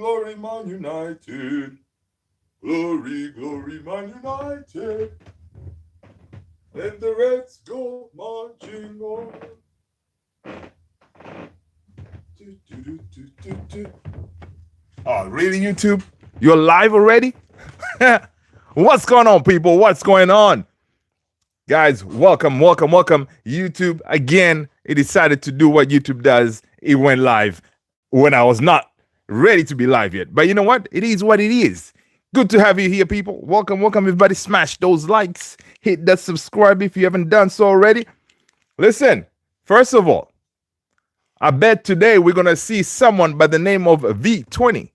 glory, Man United. Glory, glory, Man United. And the Reds go marching on. Oh, really, YouTube? You're live already? What's going on, people? What's going on? Guys, welcome. YouTube, again, it decided to do what YouTube does. It went live when I was not ready to be live yet. But you know what? It is what it is. Good to have you here, people. Welcome, everybody. Smash those likes. Hit that subscribe if you haven't done so already. Listen, first of all, I bet today we're going to see someone by the name of V20.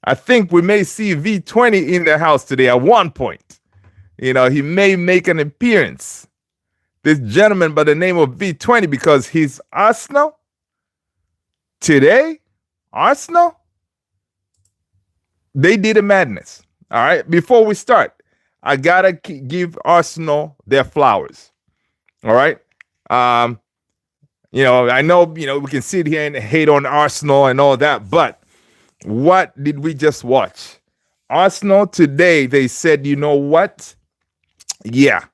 I think we may see V20 in the house today at one point. You know, he may make an appearance. This gentleman by the name of V20, because he's Arsenal today. Arsenal, they did a madness. All right. Before we start, I gotta give Arsenal their flowers. All right. I know, we can sit here and hate on Arsenal and all that, but what did we just watch? Arsenal today, they said, you know what? Yeah,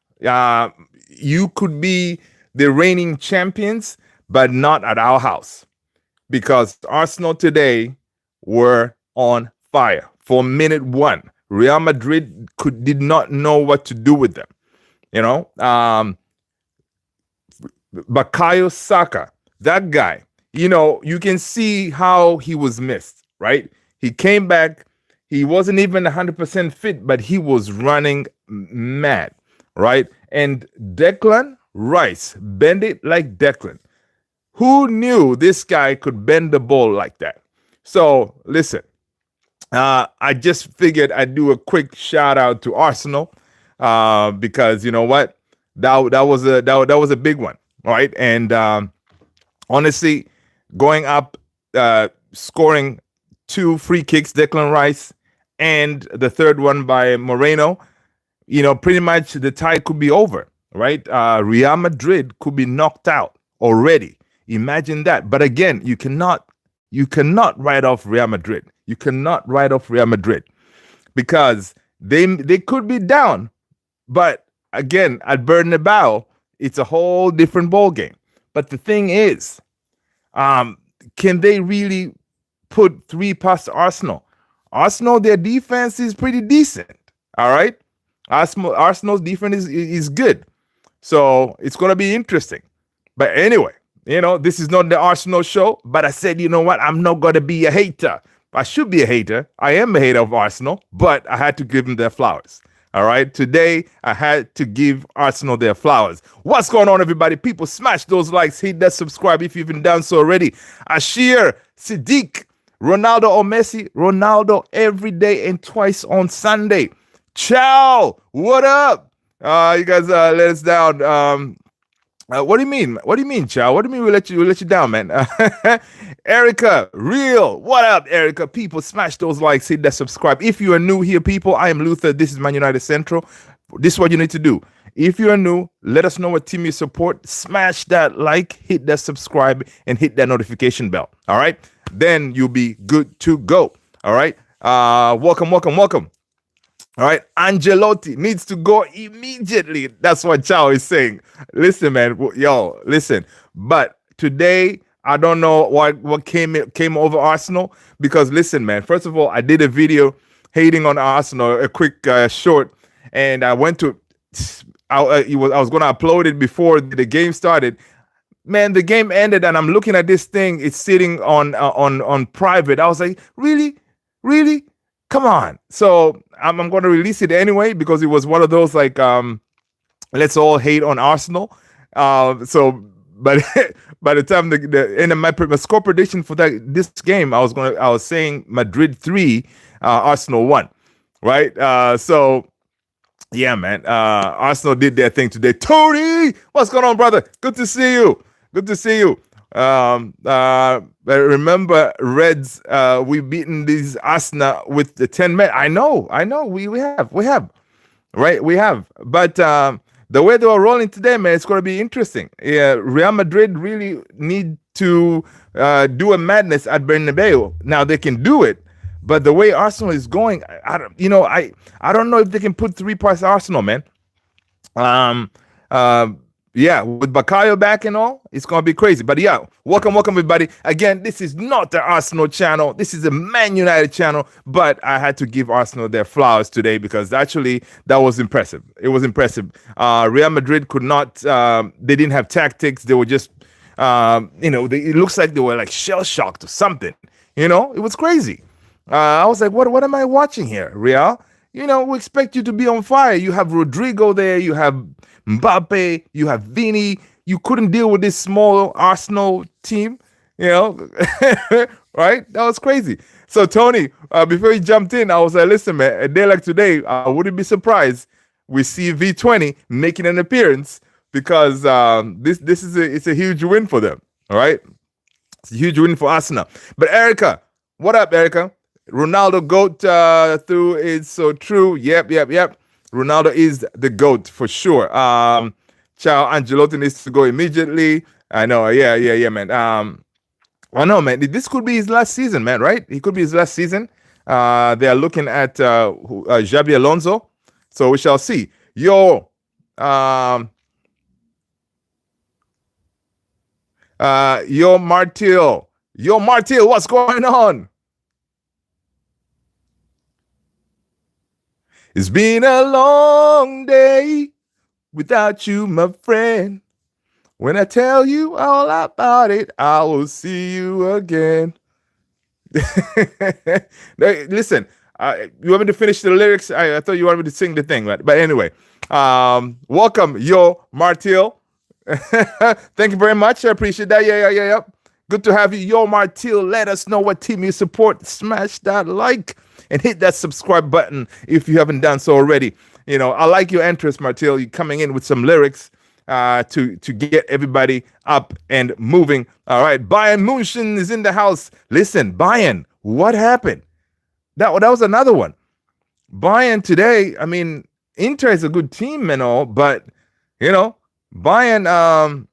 you could be the reigning champions, but not at our house. Because Arsenal today were on fire for minute one. Real Madrid did not know what to do with them. Bukayo Saka, that guy, you can see how he was missed, right? He came back. He wasn't even 100% fit, but he was running mad, right? And Declan Rice, bend it like Declan. Who knew this guy could bend the ball like that? So listen, I just figured I'd do a quick shout out to Arsenal because you know what, that was a big one, right? And honestly, going up, scoring 2 free kicks, Declan Rice, and the third one by Moreno, pretty much the tie could be over, right? Real Madrid could be knocked out already. Imagine that. But again, you cannot write off Real Madrid. You cannot write off Real Madrid because they could be down. But again, at Bernabeu, it's a whole different ball game. But the thing is, can they really put 3 past Arsenal? Arsenal, their defense is pretty decent. All right. Arsenal's defense is good. So it's going to be interesting. But anyway, this is not the Arsenal show, but I said, you know what? I'm not going to be a hater. I should be a hater. I am a hater of Arsenal, but I had to give them their flowers. All right. Today, I had to give Arsenal their flowers. What's going on, everybody? People, smash those likes. Hit that subscribe if you haven't done so already. Ashir, Siddiq, Ronaldo or Messi? Ronaldo every day and twice on Sunday. Ciao. What up? You guys let us down. What do you mean? What do you mean, Chow? What do you mean we let you down, man? Erica, real. What up, Erica? People, smash those likes, hit that subscribe. If you are new here, people, I am Luther. This is Man United Central. This is what you need to do. If you are new, let us know what team you support. Smash that like, hit that subscribe, and hit that notification bell. All right? Then you'll be good to go. All right? Welcome. All right, Angelotti needs to go immediately. That's what Chow is saying. Listen, man, listen. But today, I don't know what came over Arsenal because listen, man. First of all, I did a video hating on Arsenal, a quick short, and I went to. I was going to upload it before the game started. Man, the game ended, and I'm looking at this thing. It's sitting on private. I was like, really. Come on. So I'm going to release it anyway because it was one of those like let's all hate on Arsenal. So but by the time my score prediction for this game, I was saying Madrid 3, Arsenal 1. Right? So yeah, man. Arsenal did their thing today. Tony, what's going on, brother? Good to see you. Remember Reds, we've beaten these Arsenal with the 10 men. I know, we have, right? We have, but the way they were rolling today, man, it's going to be interesting. Yeah, Real Madrid really need to do a madness at Bernabeu. Now they can do it, but the way Arsenal is going, I don't, I don't know if they can put 3 past Arsenal, man. Um, yeah, with Bakayo back and all, it's gonna be crazy. But yeah, welcome everybody. Again, this is not the Arsenal channel. This is a Man United channel. But I had to give Arsenal their flowers today because actually that was impressive. It was impressive. Real Madrid could not. They didn't have tactics. They were just, it looks like they were like shell shocked or something. It was crazy. I was like, what am I watching here, Real? We expect you to be on fire. You have Rodrigo there. You have Mbappe. You have Vini. You couldn't deal with this small Arsenal team, right? That was crazy. So, Tony, before you jumped in, I was like, listen, man, a day like today, I wouldn't be surprised we see V20 making an appearance because this is it's a huge win for them, all right? It's a huge win for Arsenal. But Erica, what up, Erica? Ronaldo GOAT through is so true. Yep. Ronaldo is the GOAT for sure. Ciao, Ancelotti needs to go immediately. I know. Yeah, man. I know, man. This could be his last season, man. Right? He could be his last season. They are looking at Xabi Alonso, so we shall see. Yo, Martil, what's going on? It's been a long day without you, my friend. When I tell you all about it, I will see you again. Listen, you want me to finish the lyrics? I thought you wanted me to sing the thing, right? But anyway, welcome, Martil. Thank you very much. I appreciate that. Yeah. Good to have you, Martil. Let us know what team you support. Smash that like and hit that subscribe button if you haven't done so already. I like your interest, Martil. You're coming in with some lyrics to get everybody up and moving. All right, Bayern München is in the house. Listen, Bayern, what happened? That was another one. Bayern today, I mean, Inter is a good team and all, but, Bayern...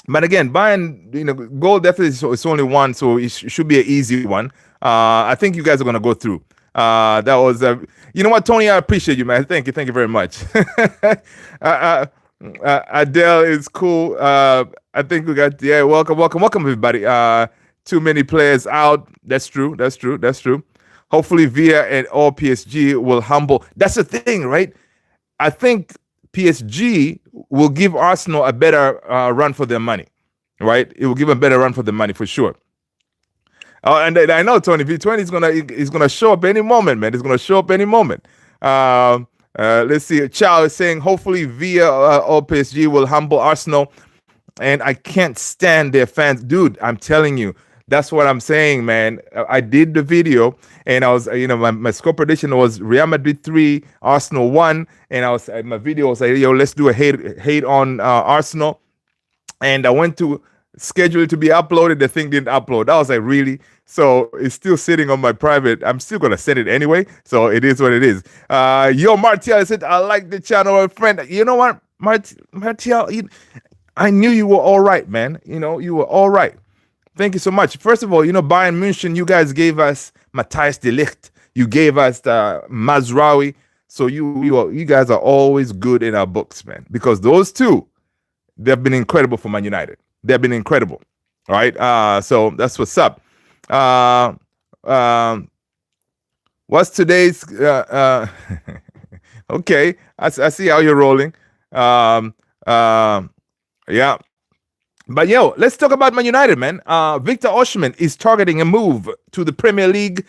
But again, Bayern, goal definitely is only one, so it should be an easy one. I think you guys are going to go through. That was, you know what, Tony, I appreciate you, man. Thank you very much. Adele is cool. I think we got, welcome, everybody. Too many players out. That's true. Hopefully, Villa and all PSG will humble. That's the thing, right? I think PSG will give Arsenal a better run for their money, right? It will give them a better run for the money for sure. And I know Tony V20 is gonna show up any moment, man. It's gonna show up any moment. Let's see. Chow is saying hopefully Villa or PSG will humble Arsenal, and I can't stand their fans, dude. I'm telling you. That's what I'm saying, man. I did the video, and I was, my score prediction was Real Madrid 3, Arsenal 1, and my video was like, let's do a hate on Arsenal, and I went to schedule it to be uploaded. The thing didn't upload. I was like, really? So it's still sitting on my private. I'm still gonna send it anyway. So it is what it is. Martial said, I like the channel, friend. You know what, Martial? I knew you were all right, man. You were all right. Thank you so much. First of all, Bayern München, you guys gave us Matthijs de Ligt. You gave us Mazraoui. So you guys are always good in our books, man. Because those two, they've been incredible for Man United. They've been incredible. All right. So that's what's up. What's today's? Okay. I see how you're rolling. Yeah. But let's talk about Man United, man. Victor Osimhen is targeting a move to the Premier League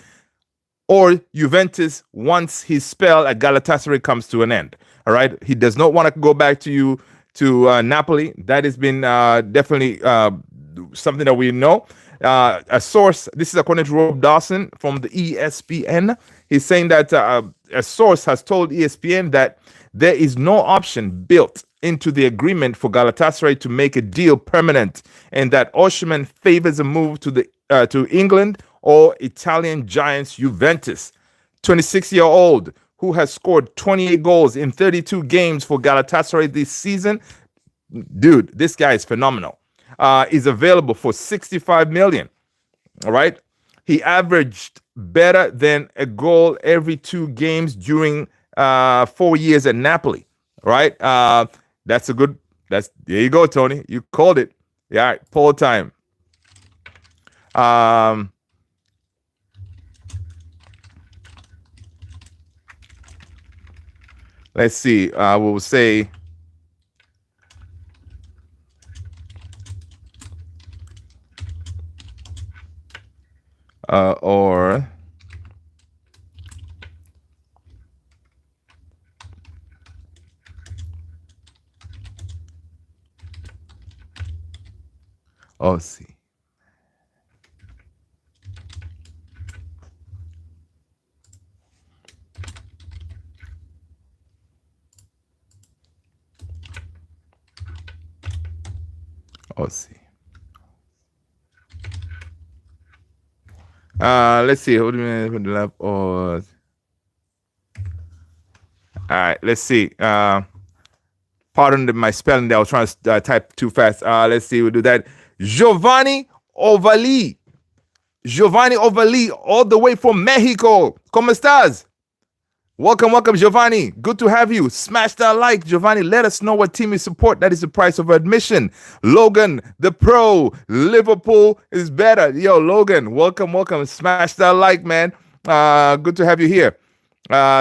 or Juventus once his spell at Galatasaray comes to an end. All right, he does not want to go back to Napoli. That has been definitely something that we know. A source, this is according to Rob Dawson from the ESPN. He's saying that a source has told ESPN that there is no option built into the agreement for Galatasaray to make a deal permanent, and that Osimhen favors a move to England or Italian giants Juventus. 26-year-old who has scored 28 goals in 32 games for Galatasaray this season. Dude, this guy is phenomenal. Is available for 65 million. All right. He averaged better than a goal every 2 games during 4 years at Napoli. Right. That's a good. There you go, Tony. You called it. Yeah. All right, poll time. Let's see. We'll say. Or see. See. Let's see. Hold on the left or. All right. Let's see. Pardon my spelling there. I was trying to type too fast. Let's see. We'll do that. Giovanni Ovali. Giovanni Ovali, all the way from Mexico. ¿Cómo estás? Welcome, Giovanni. Good to have you. Smash that like, Giovanni. Let us know what team you support. That is the price of admission. Logan, the pro. Liverpool is better. Yo, Logan, welcome. Smash that like, man. Good to have you here.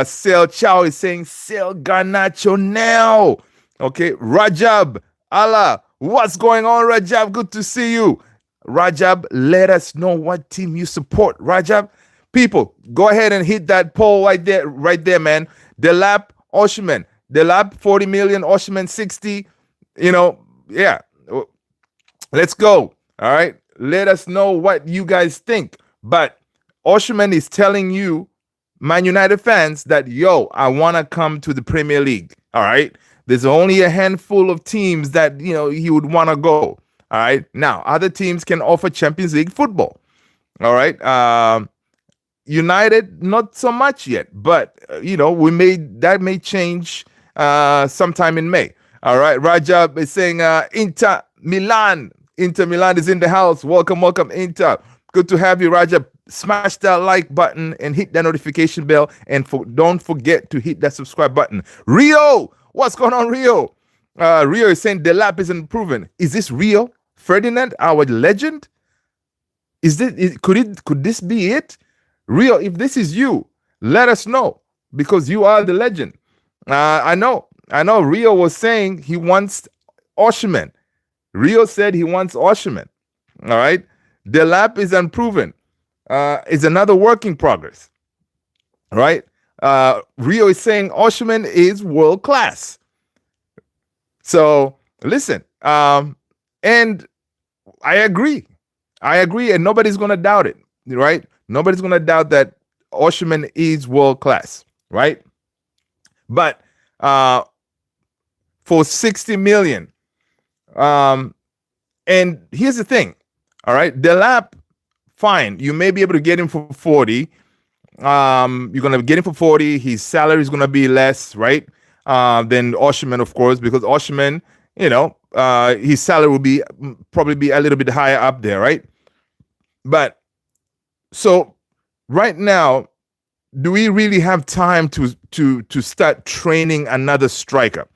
Sel Chow is saying, Sel Garnacho now. Okay, Rajab, Allah, what's going on, Rajab? Good to see you. Rajab, let us know what team you support, Rajab. People, go ahead and hit that poll right there, man. Delap, Osimhen. Delap, 40 million. Osimhen, 60. Yeah. Let's go. All right. Let us know what you guys think. But Osimhen is telling you, Man United fans, that, yo, I want to come to the Premier League. All right. There's only a handful of teams that, he would want to go. All right. Now, other teams can offer Champions League football. All right. United, not so much yet, but that may change sometime in May. All right, Rajab is saying Inter Milan is in the house. Welcome, Inter. Good to have you, Rajab. Smash that like button and hit that notification bell, and don't forget to hit that subscribe button. Rio, what's going on, Rio? Rio is saying Delap isn't proven. Is this Rio Ferdinand, our legend? Could this be it? Rio, if this is you, let us know, because you are the legend. I know Rio was saying he wants Osimhen. Rio said he wants Osimhen. All right. Delap is unproven. Is another work in progress. All right. Rio is saying Osimhen is world class. So listen, and I agree, and nobody's going to doubt it, right? Nobody's going to doubt that Osimhen is world class, right? But for 60 million, and here's the thing, all right? Delap, fine. You may be able to get him for 40. You're going to get him for 40. His salary is going to be less, right? Than Osimhen, of course, because Osimhen, his salary will probably be a little bit higher up there, right? But so right now, do we really have time to start training another striker?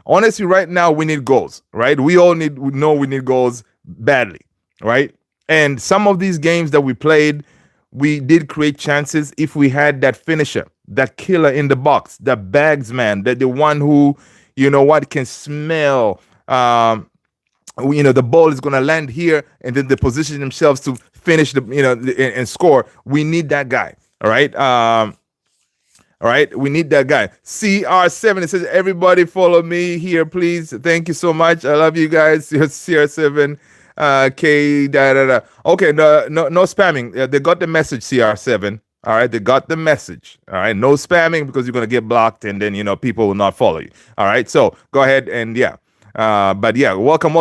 Honestly, right now we need goals, right? We know we need goals badly, right? And some of these games that we played, we did create chances if we had that finisher, that killer in the box, that bags man, that the one who, can smell. The ball is going to land here, and then they position themselves to finish and score. We need that guy. All right. All right. We need that guy. CR7, it says, everybody follow me here, please. Thank you so much. I love you guys. CR7, Okay. No spamming. They got the message, CR7. All right. They got the message. All right. No spamming, because you're going to get blocked, and then, people will not follow you. All right. So go ahead and but yeah, welcome.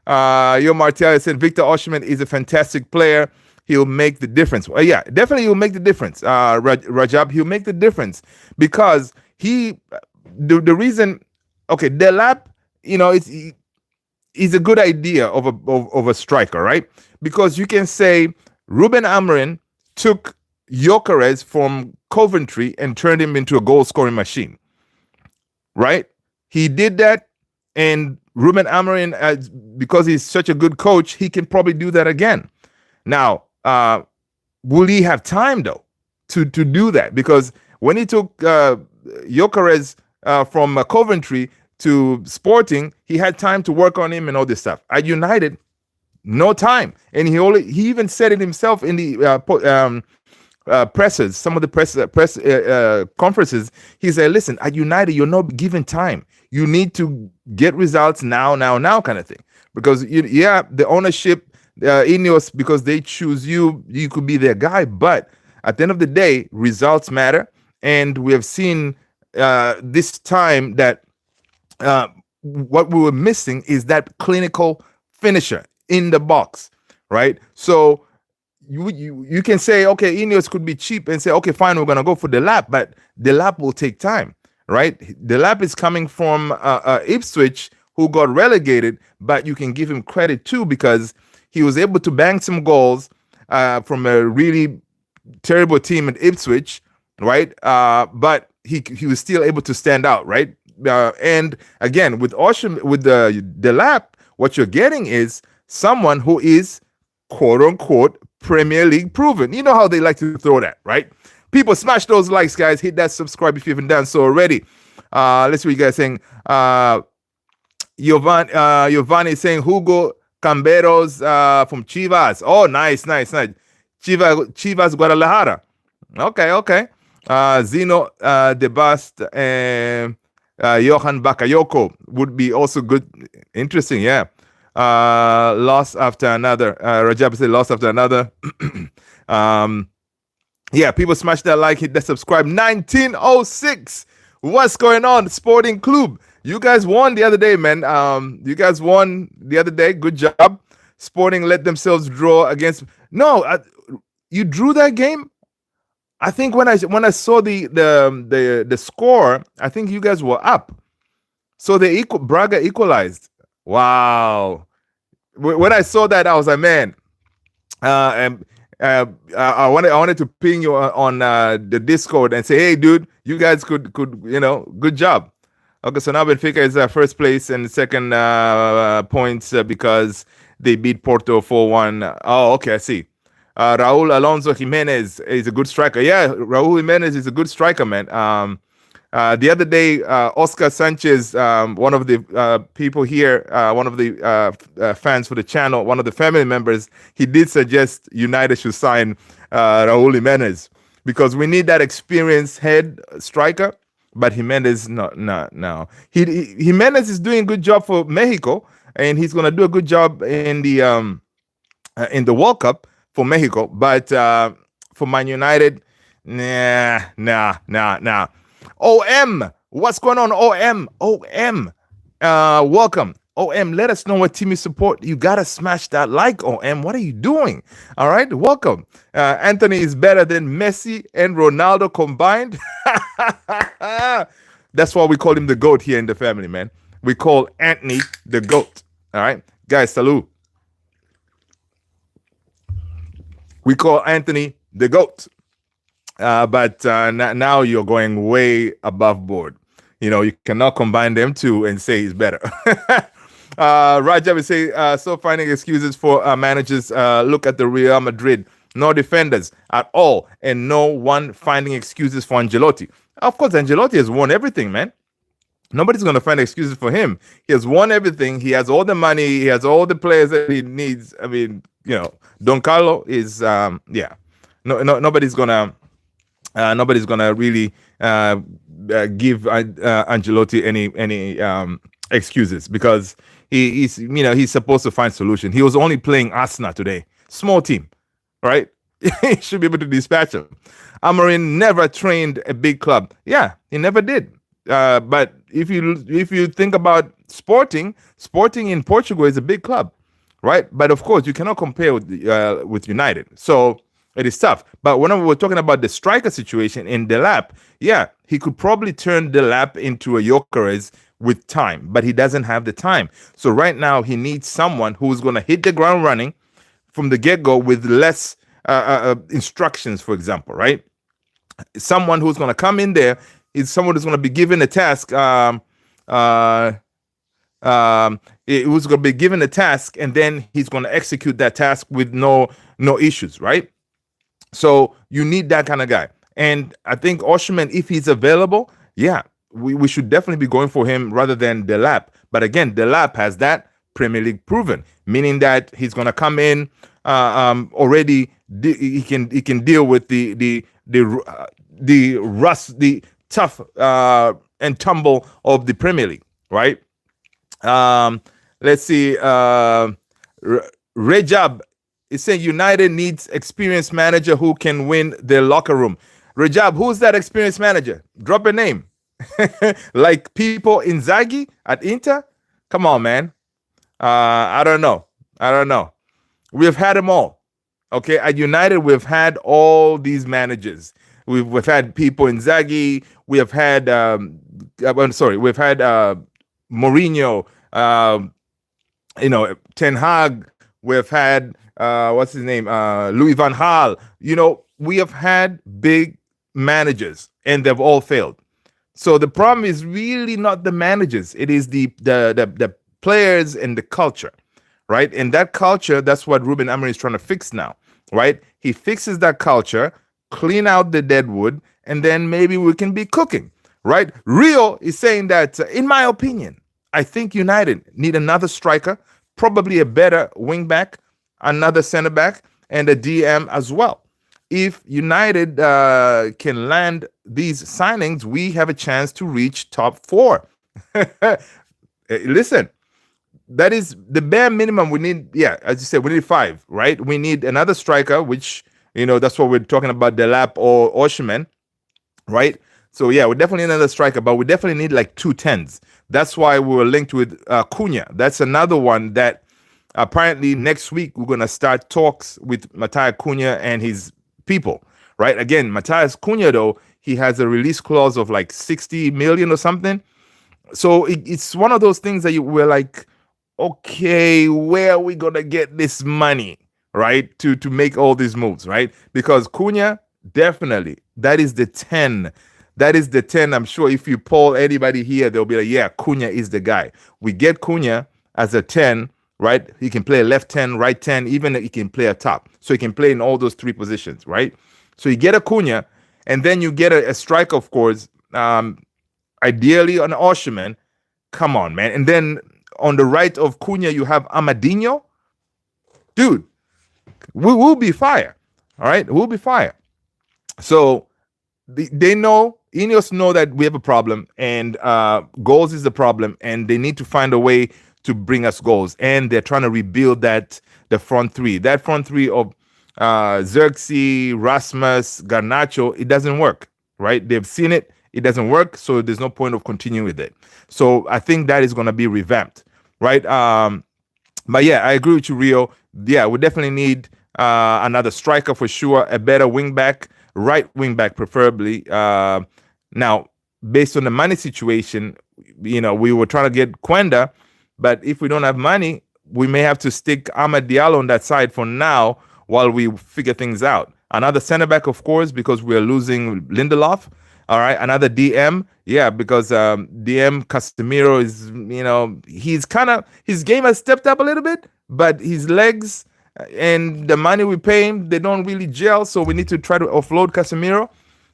Yo Martel said Victor Osimhen is a fantastic player. he'll make the difference. Yeah, definitely he'll make the difference. Rajab, he'll make the difference because the reason, okay, Delap, is a good idea of a striker, right? Because you can say Ruben Amorim took Gyökeres from Coventry and turned him into a goal scoring machine, right? He did that, and Ruben Amorim, because he's such a good coach, he can probably do that again. Now, will he have time though to do that? Because when he took Gyökeres from Coventry to Sporting, he had time to work on him and all this stuff. At United, no time, and he even said it himself in the presses, some of the press conferences. He said, "Listen, at United, you're not given time. You need to get results now, kind of thing. Because the ownership, Ineos, because they choose you, you could be their guy. But at the end of the day, results matter, and we have seen this time that what we were missing is that clinical finisher in the box, right? So you can say, okay, Ineos could be cheap and say, okay, fine, we're gonna go for Delap, but Delap will take time, right? Delap is coming from Ipswich, who got relegated, but you can give him credit too because he was able to bang some goals from a really terrible team at Ipswich, right? But he was still able to stand out, right? And again, with the Delap, what you're getting is someone who is quote unquote Premier League proven. You know how they like to throw that, right? People, smash those likes, guys. Hit that subscribe if you haven't done so already. Let's see what you guys saying. Giovanni is saying Hugo Camberos from Chivas. Oh, nice. Chivas Guadalajara. Okay. Zeno De Bast and Johan Bakayoko would be also good. Interesting, yeah. Loss after another. Rajab said loss after another. Yeah, people smash that like, hit that subscribe. 1906. What's going on? Sporting Club. You guys won the other day, man. You guys won the other day. Good job. Sporting let themselves draw against. No, you drew that game. I think when I saw the score, I think you guys were up. So Braga equalized. Wow. When I saw that, I was like, man. I wanted to ping you on the Discord and say, hey, dude, you guys could good job. Okay, so now Benfica is first place and second points because they beat Porto 4-1. Oh, okay, I see. Raul Alonso Jimenez is a good striker. Yeah, Raul Jimenez is a good striker, man. The other day, Oscar Sanchez, one of the people here, one of the fans for the channel, one of the family members, he did suggest United should sign Raul Jimenez because we need that experienced head striker. But Jimenez, no. Jimenez is doing a good job for Mexico, and he's gonna do a good job in the World Cup for Mexico. But for Man United, nah. OM, what's going on? OM, welcome. OM, let us know what team you support. You gotta smash that like, OM. What are you doing? All right, welcome. Anthony is better than Messi and Ronaldo combined. That's why we call him the GOAT here in the family, man. We call Anthony the GOAT. All right, guys, salute. We call Anthony the GOAT. But now you're going way above board. You cannot combine them two and say he's better. Rajab would say, so finding excuses for managers. Look at the Real Madrid. No defenders at all. And no one finding excuses for Ancelotti. Of course, Ancelotti has won everything, man. Nobody's going to find excuses for him. He has won everything. He has all the money. He has all the players that he needs. I mean, Don Carlo is, nobody's going to really give Ancelotti any excuses because he's supposed to find solution. He was only playing Arsenal today, small team, right? He should be able to dispatch him. Amorim never trained a big club. Yeah, he never did. But if you think about Sporting in Portugal is a big club, right? But of course, you cannot compare with United. So it is tough. But when we're talking about the striker situation in Delap, yeah, he could probably turn Delap into a Gyökeres with time, but he doesn't have the time. So right now, he needs someone who's going to hit the ground running from the get-go with less instructions, for example, right? Someone who's going to come in there is someone who's going to be given a task. Who's going to be given a task, and then he's going to execute that task with no issues, right? So you need that kind of guy. And I think Osimhen, if he's available, yeah, we should definitely be going for him rather than Delap. But again, Delap has that Premier League proven, meaning that he's going to come in already. He can deal with the rust, the tough and tumble of the Premier League, right? Let's see. Rejab is saying United needs experienced manager who can win their locker room. Rejab, who's that experienced manager? Drop a name. Like people Inzaghi at Inter? Come on, man. I don't know. We've had them all. Okay, at United, we've had all these managers. We've had people Inzaghi. We have had. We've had Mourinho. Ten Hag. We've had what's his name? Louis van Gaal. We have had big managers, and they've all failed. So the problem is really not the managers; it is the players and the culture, right? And that culture, that's what Ruben Amorim is trying to fix now, right? He fixes that culture, clean out the dead wood, and then maybe we can be cooking, right? Rio is saying that, in my opinion, I think United need another striker, probably a better wing back, another center back, and a DM as well. If United can land these signings, we have a chance to reach top 4. Listen, that is the bare minimum we need. Yeah, as you said, we need 5, right? We need another striker, which, that's what we're talking about, Delap or Osimhen, right? So, yeah, we definitely need another striker, but we definitely need like 2 10s. That's why we were linked with Cunha. That's another one that apparently next week we're going to start talks with Matheus Cunha and his people, right? Again, Matheus Cunha, though, he has a release clause of like 60 million or something. So it's one of those things that we're like, okay, where are we going to get this money, right? To make all these moves, right? Because Cunha, definitely, that is the 10. That is the 10. I'm sure if you poll anybody here, they'll be like, yeah, Cunha is the guy. We get Cunha as a 10, right? He can play a left 10, right 10, even he can play a top. So he can play in all those 3 positions, right? So you get a Cunha, and then you get a striker, of course, ideally an Osimhen. Come on, man. And then on the right of Cunha, you have Amadinho. Dude, we will be fire. All right? We'll be fire. So they know, Ineos know that we have a problem, and goals is the problem, and they need to find a way to bring us goals. And they're trying to rebuild the front 3. That front 3 of Xerxes, Rasmus, Garnacho, it doesn't work, right? They've seen it. It doesn't work, so there's no point of continuing with it. So I think that is going to be revamped, right? But yeah, I agree with you, Rio. Yeah, we definitely need another striker for sure, a better wing back, right wing back preferably. Now, based on the money situation, we were trying to get Quenda, but if we don't have money, we may have to stick Amad Diallo on that side for now while we figure things out. Another center back, of course, because we're losing Lindelof. All right, another DM, yeah, because DM Casemiro is, his game has stepped up a little bit, but his legs and the money we pay him, they don't really gel. So we need to try to offload Casemiro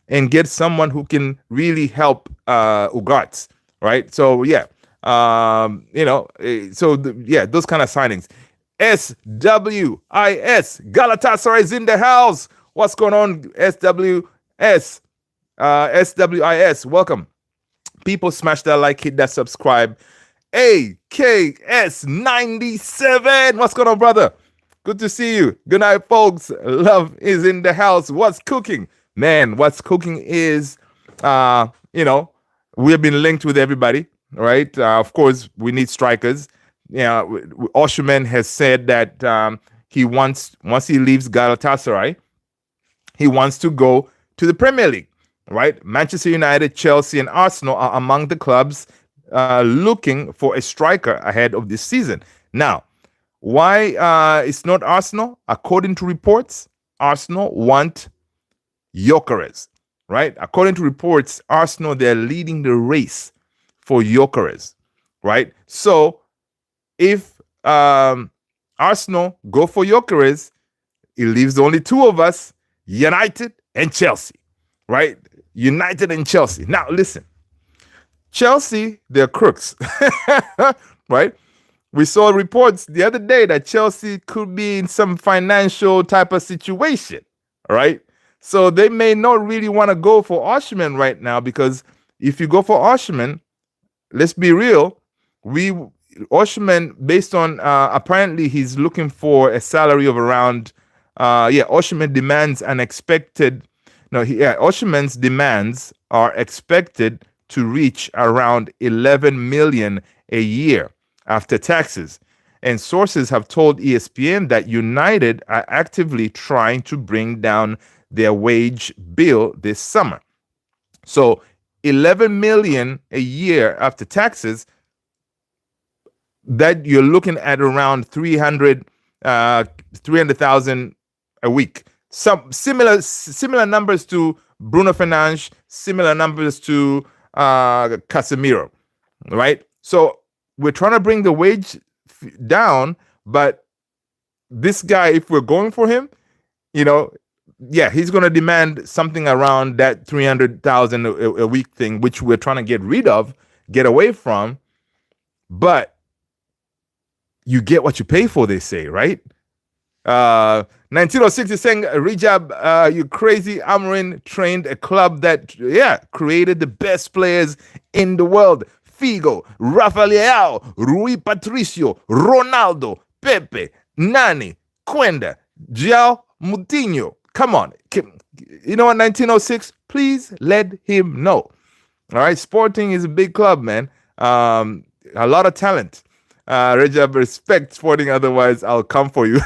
and get someone who can really help Ugarte, right? So yeah, those kind of signings. SWIS, Galatasaray is in the house. What's going on, SWS? SWIS, welcome. People, smash that like, hit that subscribe. AKS97, what's going on, brother? Good to see you. Good night, folks. Love is in the house. What's cooking? Man, what's cooking is, we have been linked with everybody, right? Of course, we need strikers. Osimhen has said that he once he leaves Galatasaray, he wants to go to the Premier League, right? Manchester United, Chelsea, and Arsenal are among the clubs looking for a striker ahead of this season. Now, why it's not Arsenal? According to reports, Arsenal want Gyökeres, right? According to reports, Arsenal, they're leading the race for Gyökeres, right? So if Arsenal go for Gyökeres, it leaves only two of us, United and Chelsea, right? United and Chelsea. Now, listen, Chelsea, they're crooks, right? We saw reports the other day that Chelsea could be in some financial type of situation, right? So they may not really want to go for Osimhen right now, because if you go for Osimhen, let's be real, Osimhen, based on apparently he's looking for a salary of around Osimhen demands an expected Osimhen's demands are expected to reach around 11 million a year after taxes. And sources have told ESPN that United are actively trying to bring down their wage bill this summer. So 11 million a year after taxes, that you're looking at around 300,000 a week. Some similar numbers to Bruno Fernandes, similar numbers to Casemiro, right? So we're trying to bring the wage down, but this guy, if we're going for him, he's going to demand something around that 300,000 a week thing, which we're trying to get away from. But you get what you pay for, they say, right? 1906 is saying, Rijab, you crazy. Amorim trained a club that, created the best players in the world. Figo, Rafael, Rui Patricio, Ronaldo, Pepe, Nani, Quenda, João Moutinho. Come on. You know what, 1906? Please let him know. All right, Sporting is a big club, man. A lot of talent. Rajab, respect Sporting, otherwise I'll come for you.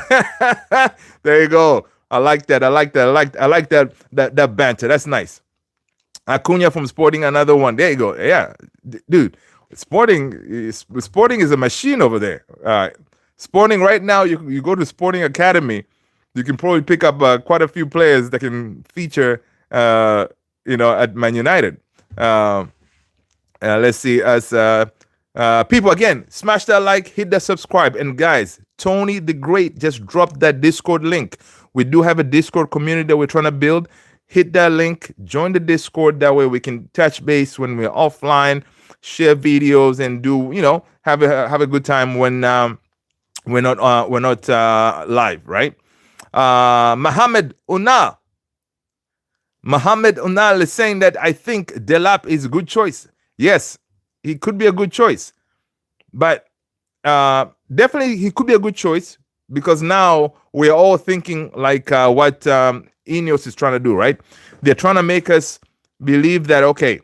There you go. I like that. I like that banter. That's nice. Acuna from Sporting, another one. There you go. Yeah, dude. Sporting is a machine over there. Sporting right now, you go to Sporting Academy, you can probably pick up quite a few players that can feature, at Man United. Let's see, as people, again, smash that like, hit that subscribe, and guys, Tony the Great just dropped that Discord link. We do have a Discord community that we're trying to build. Hit that link, join the Discord. That way we can touch base when we're offline, share videos, and do have a good time when we're not live, right? Mohammed Unal is saying that I think Delap is a good choice. Yes, he could be a good choice, but definitely he could be a good choice, because now we're all thinking like what Ineos is trying to do, right? They're trying to make us believe that, okay,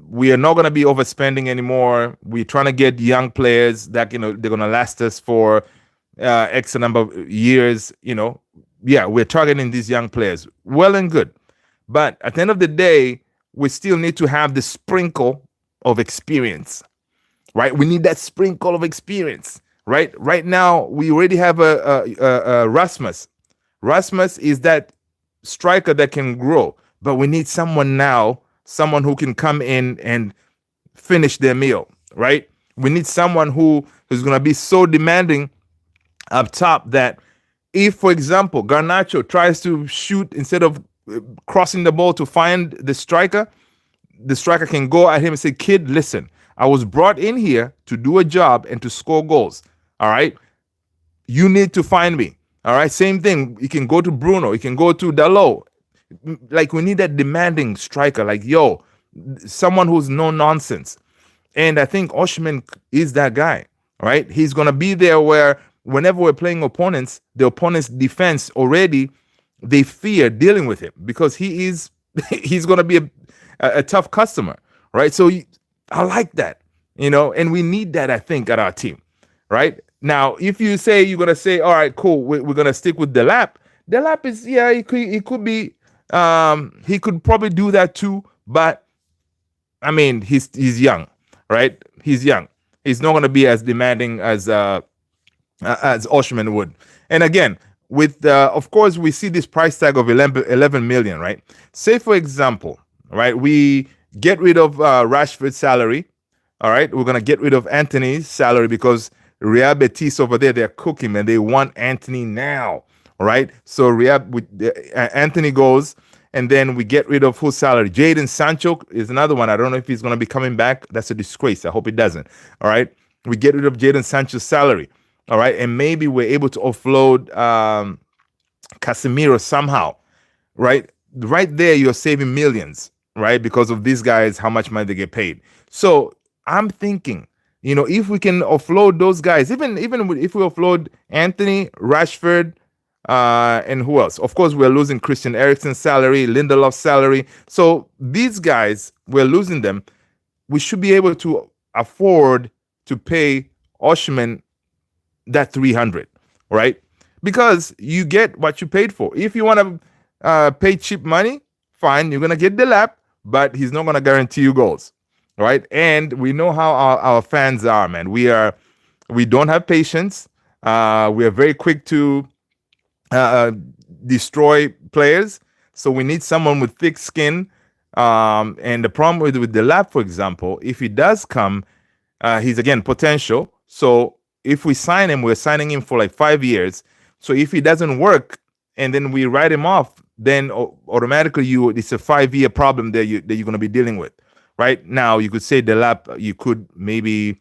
we are not going to be overspending anymore. We're trying to get young players that, they're going to last us for X number of years, we're targeting these young players. Well and good. But at the end of the day, we still need to have the sprinkle of experience, right? We need that sprinkle of experience, right? Right now, we already have a Rasmus. Rasmus is that striker that can grow, but we need someone who can come in and finish their meal, right? We need someone who's going to be so demanding up top that if, for example, Garnacho tries to shoot instead of crossing the ball to find the striker can go at him and say, kid, listen, I was brought in here to do a job and to score goals. All right. You need to find me. All right. Same thing. You can go to Bruno. You can go to Dalot. Like, we need that demanding striker. Like, someone who's no nonsense. And I think Osimhen is that guy. Right. He's going to be there where whenever we're playing opponents, the opponent's defense already, they fear dealing with him, because he's going to be a tough customer, right? So I like that. And we need that, I think, at our team, right? Now, if you say you're gonna say, all right, cool, we're gonna stick with Delap. Delap is, yeah, he could be, he could probably do that too, but I mean, he's young, right? He's young. He's not gonna be as demanding as Oshman would. And again, with of course, we see this price tag of 11 million, right? Say for example, right, we get rid of Rashford's salary. All right, we're gonna get rid of Anthony's salary because Real Betis over there, they're cooking and they want Anthony now. All right, so Anthony goes, and then we get rid of whose salary? Jaden Sancho is another one. I don't know if he's gonna be coming back. That's a disgrace. I hope it doesn't. All right, we get rid of Jaden Sancho's salary. All right, and maybe we're able to offload Casemiro somehow. Right there, you're saving millions, right? Because of these guys, how much money they get paid. So I'm thinking, if we can offload those guys, even if we offload Anthony, Rashford, and who else? Of course, we're losing Christian Eriksen's salary, Lindelof's salary. So these guys, we're losing them. We should be able to afford to pay Oshman that 300, right? Because you get what you paid for. If you want to pay cheap money, fine, you're gonna get Delap, but he's not gonna guarantee you goals, right? And we know how our fans are, man. We don't have patience. We are very quick to destroy players. So we need someone with thick skin. And the problem with Delap, for example, if he does come, he's again potential. So if we sign him, we're signing him for like 5 years. So if he doesn't work and then we write him off, then automatically it's a 5-year problem that you're going to be dealing with. Right now, you could say Delap, you could maybe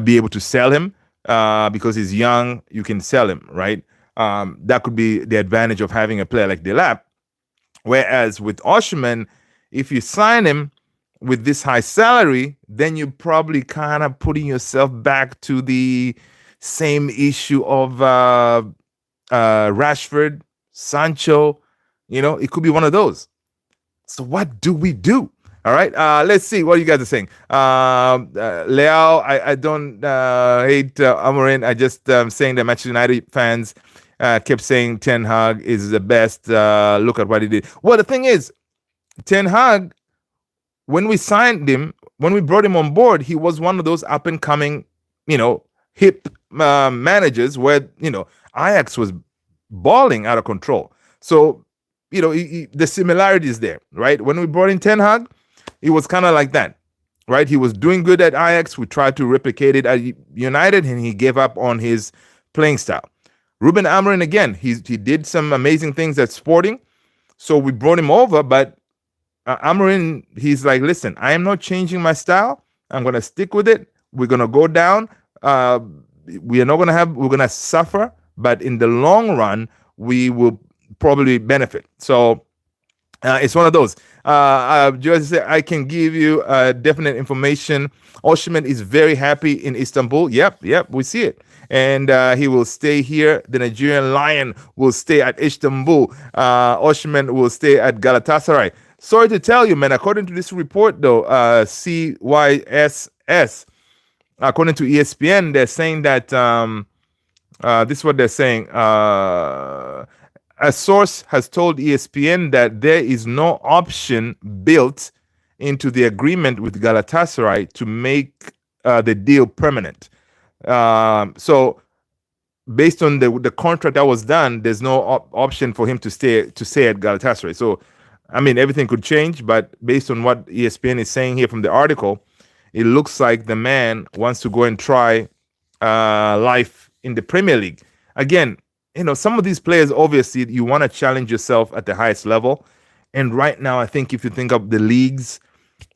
be able to sell him because he's young. You can sell him, right? That could be the advantage of having a player like Delap. Whereas with Oshman, if you sign him with this high salary, then you're probably kind of putting yourself back to the same issue of Rashford, Sancho. It could be one of those. So what do we do? All right, let's see what you guys are saying. Leo, I don't hate Amorim. I just saying that Manchester United fans kept saying Ten Hag is the best. Look at what he did. Well, the thing is, Ten Hag, when we signed him, when we brought him on board, he was one of those up and coming, hip managers where, Ajax was balling out of control. So, the similarity is there, right? When we brought in Ten Hag, it was kind of like that, right? He was doing good at Ajax. We tried to replicate it at United, and he gave up on his playing style. Ruben Amorim, again, he did some amazing things at Sporting. So we brought him over, but Amorim, he's like, listen, I am not changing my style. I'm going to stick with it. We're going to go down. We're going to suffer, but in the long run, we will probably benefit. So it's one of those. Just say, I can give you definite information. Oshman is very happy in Istanbul. Yep, we see it. And he will stay here. The Nigerian Lion will stay at Istanbul. Oshman will stay at Galatasaray. Sorry to tell you, man, according to this report, though, CYSS, according to ESPN, they're saying that this is what they're saying. A source has told ESPN that there is no option built into the agreement with Galatasaray to make the deal permanent. So based on the contract that was done, there's no option for him to stay at Galatasaray. So, I mean, everything could change, but based on what ESPN is saying here from the article, it looks like the man wants to go and try life in the Premier League. Again, some of these players, obviously, you want to challenge yourself at the highest level. And right now, I think if you think of the leagues,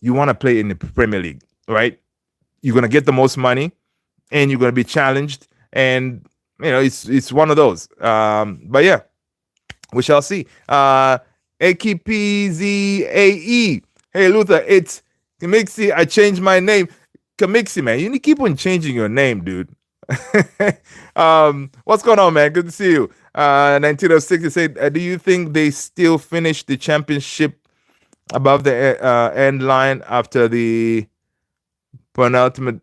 you want to play in the Premier League, right? You're going to get the most money and you're going to be challenged. And, it's one of those. But yeah, we shall see. AKPZAE. Hey, Luther, it's Kamixi. I changed my name. Kamixi, man. You need to keep on changing your name, dude. What's going on, man? Good to see you. 1906, they said, do you think they still finish the championship above the end line after the penultimate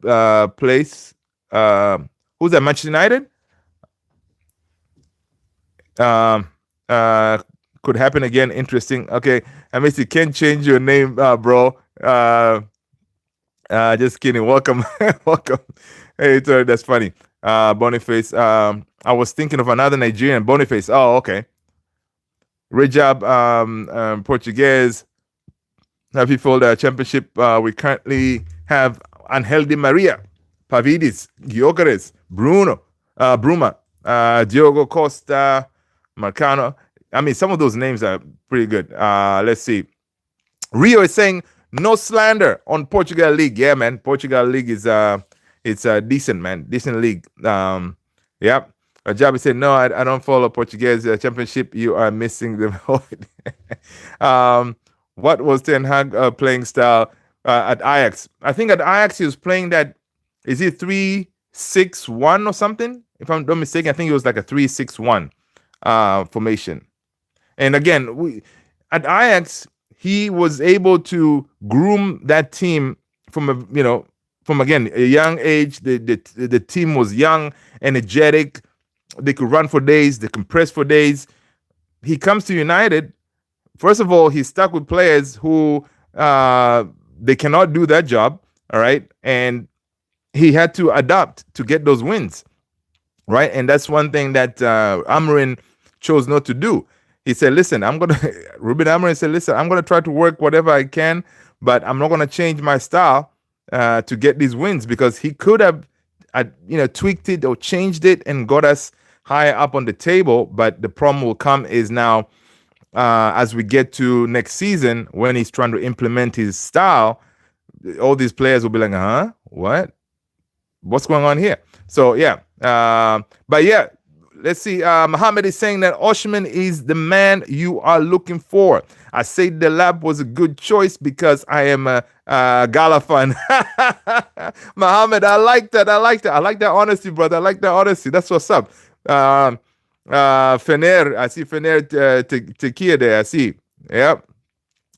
place. Who's that? Manchester United. Um, could happen again. Interesting. Okay, I mean, you can't change your name, bro. Just kidding. Welcome, welcome. Hey, that's funny. Boniface. I was thinking of another Nigerian. Boniface. Oh, okay. Rejab, Portuguese. Happy for the championship. We currently have Angel Di Maria, Pavidis, Gyökeres, Bruno, Bruma, Diogo Costa, Marcano. I mean, some of those names are pretty good. Let's see. Rio is saying no slander on Portugal League. Yeah, man. Portugal League is it's a decent, man. Decent league. Yep. Jabi said, no, I don't follow Portuguese championship. You are missing the point. What was Ten Hag playing style at Ajax? I think at Ajax he was playing that, is it 3-6-1 or something? If I'm not mistaken, I think it was like a 3-6-1 formation. And again, at Ajax, he was able to groom that team from a young age. The team was young, energetic. They could run for days. They can press for days. He comes to United. First of all, he's stuck with players who they cannot do that job. All right, and he had to adapt to get those wins. Right, and that's one thing that Amorim chose not to do. He said, listen, Ruben Amorim said, listen, I'm going to try to work whatever I can, but I'm not going to change my style to get these wins, because he could have, tweaked it or changed it and got us higher up on the table. But the problem will come is now, as we get to next season, when he's trying to implement his style, all these players will be like, huh? What's going on here? So, yeah. But yeah, let's see. Mohammed is saying that Osimhen is the man you are looking for. I say Delap was a good choice because I am a Gala fan. Mohammed, I like that. I like that honesty, brother. I like that honesty. That's what's up. Fener, I see Fener Tekia there. I see. Yep.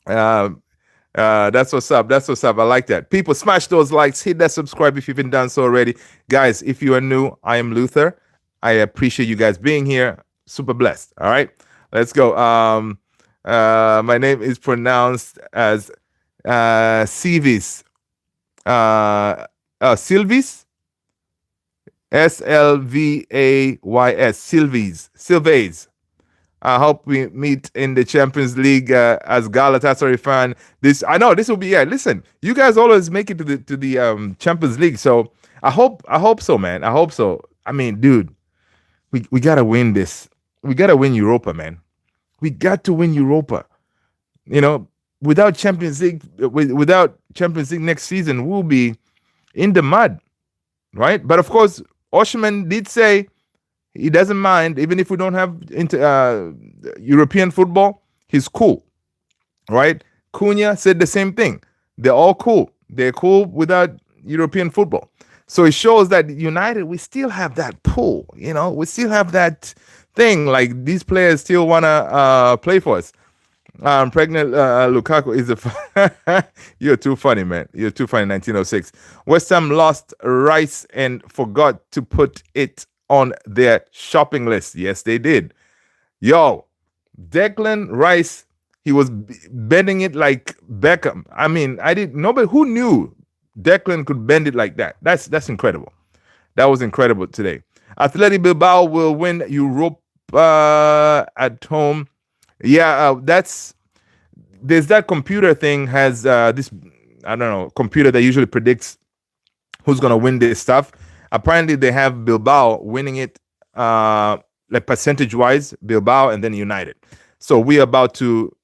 That's what's up. That's what's up. I like that. People, smash those likes, hit that subscribe if you've been done so already. Guys, if you are new, I am Luther. I appreciate you guys being here. Super blessed. All right, let's go. My name is pronounced as Silvis. Silvis. Slvays. Silvays. I hope we meet in the Champions League as Galatasaray fan. I know this will be. Yeah, listen, you guys always make it to the Champions League, so I hope so, man. I hope so. I mean, dude, we gotta win this. We gotta win Europa, man. We got to win Europa. Without Champions League, next season, we'll be in the mud, right? But of course, Osimhen did say he doesn't mind, even if we don't have European football, he's cool, right? Cunha said the same thing. They're all cool. They're cool without European football. So it shows that United, we still have that pull, we still have that thing, like these players still want to play for us. Pregnant Lukaku is you're too funny, man. You're too funny. 1906. West Ham lost Rice and forgot to put it on their shopping list. Yes, they did. Yo, Declan Rice, he was bending it like Beckham. I mean, nobody who knew Declan could bend it like that. That's incredible. That was incredible today. Athletic Bilbao will win Europa at home. Yeah, there's that computer thing has this, I don't know, computer that usually predicts who's gonna win this stuff. Apparently, they have Bilbao winning it, like percentage-wise, Bilbao and then United. So we're about to,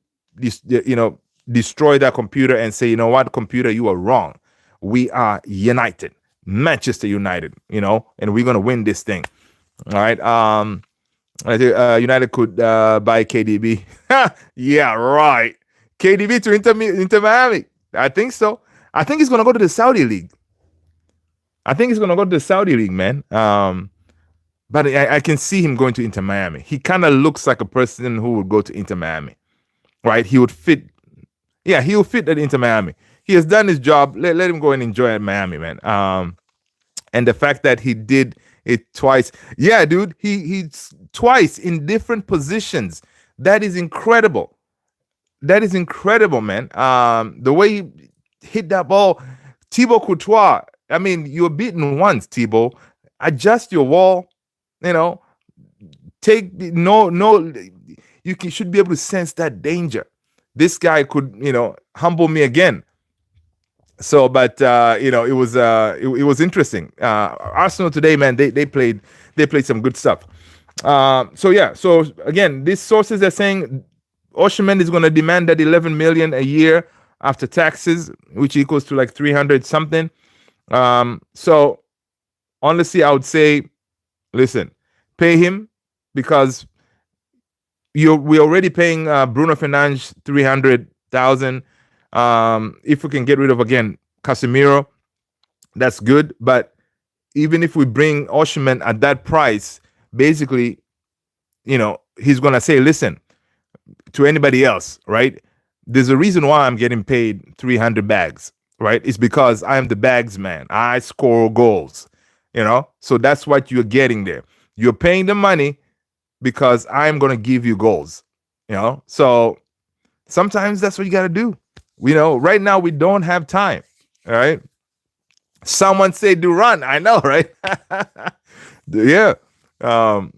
destroy that computer and say, you know what, computer, you are wrong. We are United, Manchester United, and we're gonna win this thing. All right. I think United could buy KDB. Yeah, right. KDB to Inter Miami. I think so. I think he's gonna go to the Saudi League. Man. But I can see him going to Inter Miami. He kind of looks like a person who would go to Inter Miami, right? He would fit. Yeah, he will fit at Inter Miami. he has done his job. Let him go and enjoy it in Miami, man. And the fact that he did it twice, yeah, dude, he's twice in different positions. That is incredible. That is incredible, man. The way he hit that ball, Thibaut Courtois. I mean, you're beaten once, Thibaut. Adjust your wall. You know, take no. Should be able to sense that danger. This guy could, humble me again. So, but it was it was interesting. Arsenal today, man, they played some good stuff. So yeah, so again, these sources are saying Osimhen is going to demand that 11 million a year after taxes, which equals to like 300 something. So honestly, I would say, listen, pay him, because we're already paying Bruno Fernandes 300,000. If we can get rid of, again, Casemiro, that's good. But even if we bring Osimhen at that price, basically, he's gonna say, listen, to anybody else, right? There's a reason why I'm getting paid 300 bags, right? It's because I am the bags man. I score goals, So that's what you're getting there. You're paying the money because I'm going to give you goals, So sometimes that's what you got to do. Right now we don't have time, all right? Someone say do run. I know, right? Yeah. And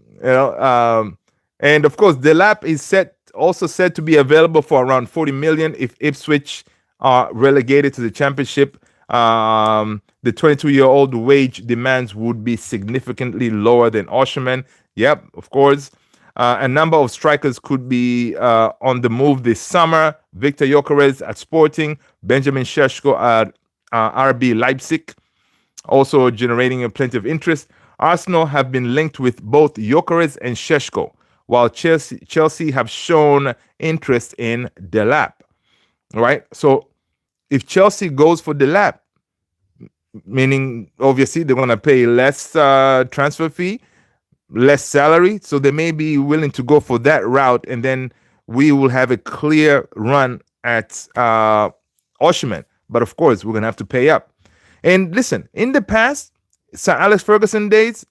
of course, Delap is also said to be available for around 40 million if Ipswich are relegated to the Championship. The 22-year-old wage demands would be significantly lower than Osimhen. Yep, of course. A number of strikers could be on the move this summer. Victor Gyökeres at Sporting, Benjamin Šeško at RB Leipzig, also generating plenty of interest. Arsenal have been linked with both Gyökeres and Šeško, while Chelsea have shown interest in Delap. Right? So if Chelsea goes for Delap, meaning obviously they're going to pay less transfer fee, less salary, so they may be willing to go for that route, and then we will have a clear run at Osimhen. But of course, we're going to have to pay up. And listen, in the past, Sir Alex Ferguson days,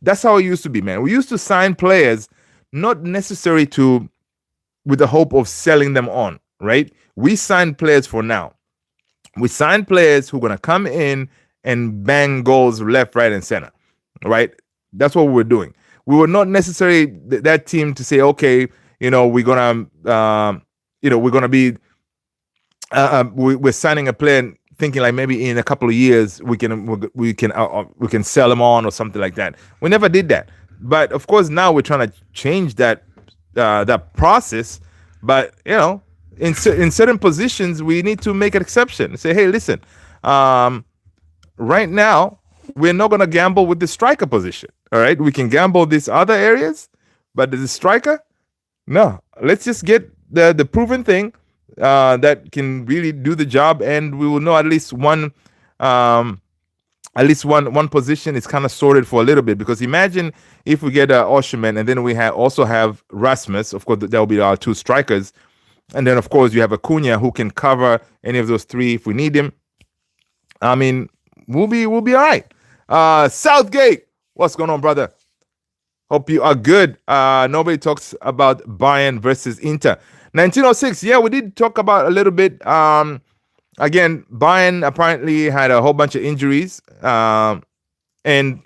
that's how it used to be, man. We used to sign players not necessary with the hope of selling them on, right? We sign players for now. We sign players who are going to come in and bang goals left, right, and center, right? That's what we're doing. We were not necessarily that team to say, okay, we're gonna, we're gonna be, we're signing a player thinking like maybe in a couple of years we can sell him on or something like that. We never did that. But of course now we're trying to change that process. But in certain positions we need to make an exception. Say, hey, listen, right now we're not going to gamble with the striker position. All right, we can gamble these other areas, but the striker, no. Let's just get the proven thing that can really do the job, and we will know at least one position is kind of sorted for a little bit. Because imagine if we get Osimhen, and then we also have Rasmus. Of course, that will be our two strikers, and then of course you have Acuna who can cover any of those three if we need him. I mean, we'll be all right. Southgate, what's going on, brother? Hope you are good. Nobody talks about Bayern versus Inter. 1906, yeah, we did talk about a little bit. Again, Bayern apparently had a whole bunch of injuries. And that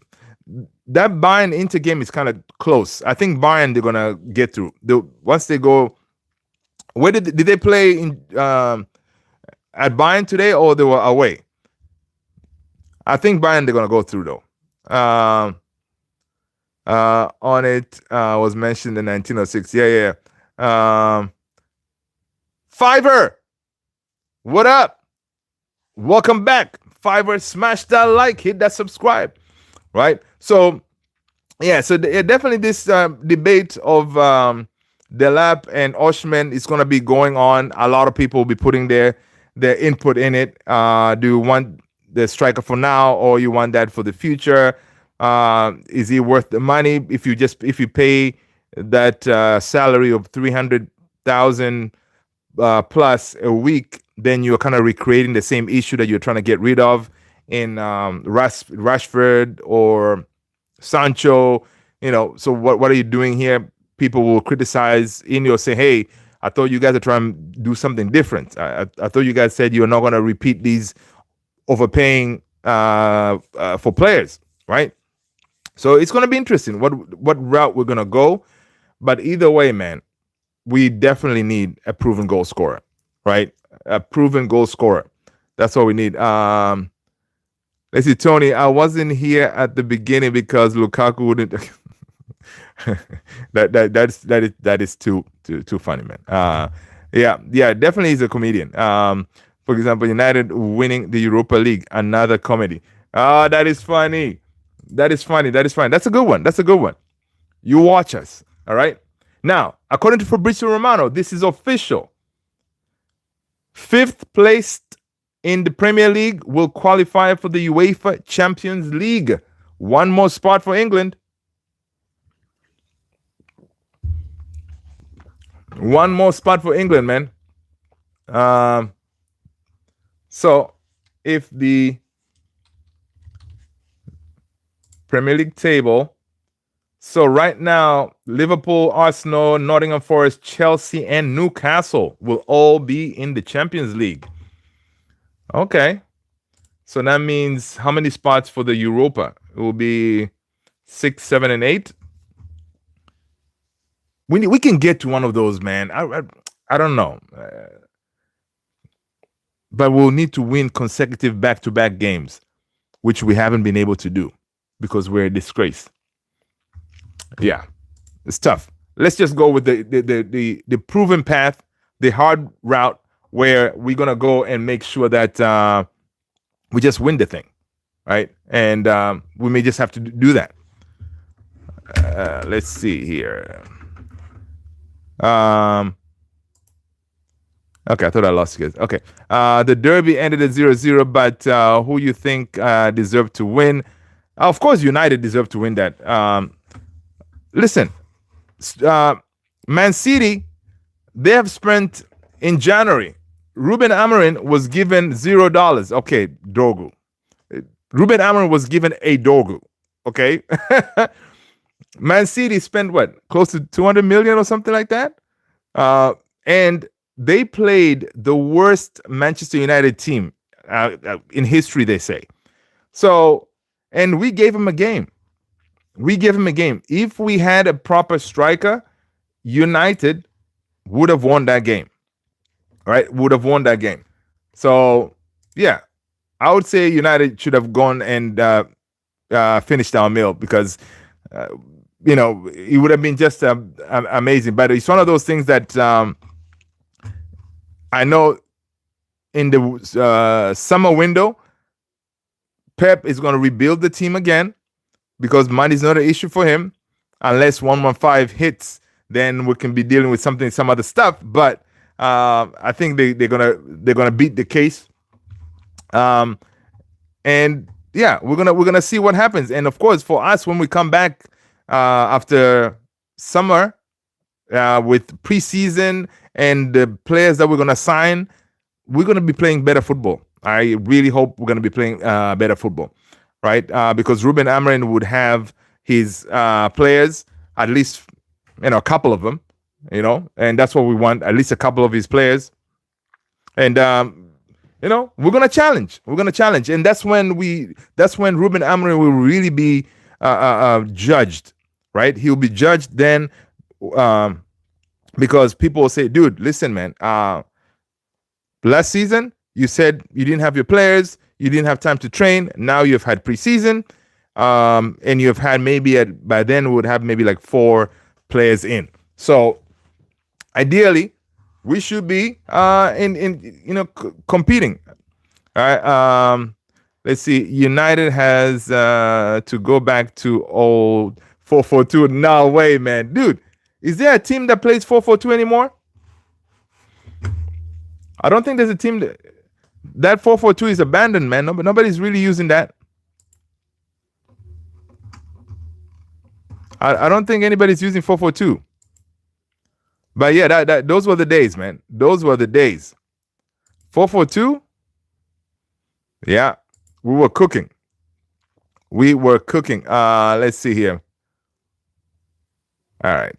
Bayern Inter game is kind of close. I think Bayern, they're going to get through. Once they go, where did they play at Bayern today, or they were away? I think Bayern, they're going to go through, though. On it was mentioned in 1906. Yeah. Fiverr, what up? Welcome back. Fiverr, smash that like, hit that subscribe. Right? So, yeah, so definitely this debate of Delap and Osimhen is going to be going on. A lot of people will be putting their input in it. Do you want the striker for now, or you want that for the future? Is he worth the money? If you pay that salary of 300,000 plus a week, then you're kind of recreating the same issue that you're trying to get rid of in Rashford or Sancho. So what are you doing here? People will criticize say, hey, I thought you guys are trying to do something different. I thought you guys said you're not going to repeat these overpaying for players, right? So it's going to be interesting what route we're going to go. But either way, man, we definitely need a proven goal scorer, right? A proven goal scorer. That's what we need. Let's see, Tony. I wasn't here at the beginning because Lukaku wouldn't. that is too funny, man. Yeah, definitely he's a comedian. For example, United winning the Europa League, another comedy. That is funny. That is funny. That's a good one. You watch us, all right? Now, according to Fabrizio Romano, this is official. 5th placed in the Premier League will qualify for the UEFA Champions League. One more spot for England. One more spot for England, man. So if the Premier League table, so right now, Liverpool, Arsenal, Nottingham Forest, Chelsea, and Newcastle will all be in the Champions League. Okay. So that means how many spots for the Europa? It will be 6, 7, and 8. We can get to one of those, man. I don't know. But we'll need to win consecutive back-to-back games, which we haven't been able to do because we're a disgrace. Yeah, it's tough. Let's just go with the proven path, the hard route, where we're gonna go and make sure that we just win the thing, right? And we may just have to do that. Let's see here. Okay, I thought I lost you guys. Okay. The Derby ended at 0-0, but who you think deserved to win? Of course, United deserved to win that. Listen, Man City, they have spent in January. Ruben Amorim was given $0. Okay, Dogu. Ruben Amorim was given a Dogu. Okay. Man City spent what? Close to 200 million or something like that. And they played the worst Manchester United team in history, they say. So, and we gave him a game. If we had a proper striker, United would have won that game. Right? So, yeah, I would say United should have gone and finished our meal because, it would have been just amazing. But it's one of those things that I know in the summer window, Pep is going to rebuild the team again because money is not an issue for him. Unless 115 hits, then we can be dealing with some other stuff. But I think they're gonna beat the case. And yeah, we're gonna see what happens. And of course, for us, when we come back after summer with preseason and the players that we're gonna sign, we're gonna be playing better football. I really hope we're gonna be playing better football, right? Because Ruben Amorim would have his players, at least a couple of them, and that's what we want, at least a couple of his players. And we're gonna challenge. And that's when Ruben Amorim will really be judged, right? He'll be judged then, because people will say, dude, listen, man, last season you said you didn't have your players, you didn't have time to train. Now you've had preseason, and you've had by then we would have maybe like 4 players in. So ideally, we should be competing. All right. Let's see. United has to go back to old 4-4-2. No way, man, dude. Is there a team that plays 4-4-2 anymore? I don't think there's a team that 4-4-2 is abandoned, man. Nobody's really using that. I don't think anybody's using 4-4-2. But yeah, those were the days, man. Those were the days. 442. Yeah, we were cooking. We were cooking. Let's see here. All right.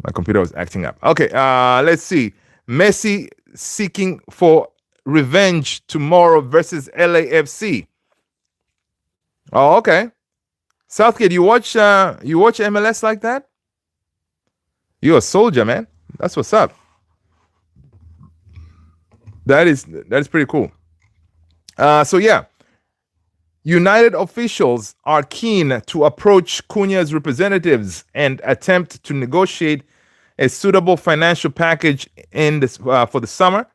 My computer was acting up. Okay, let's see. Messi seeking for revenge tomorrow versus LAFC. Oh, okay. Southgate, you watch MLS like that? You're a soldier, man. That's what's up. That is pretty cool. So yeah, United officials are keen to approach Cunha's representatives and attempt to negotiate a suitable financial package in this for the summer.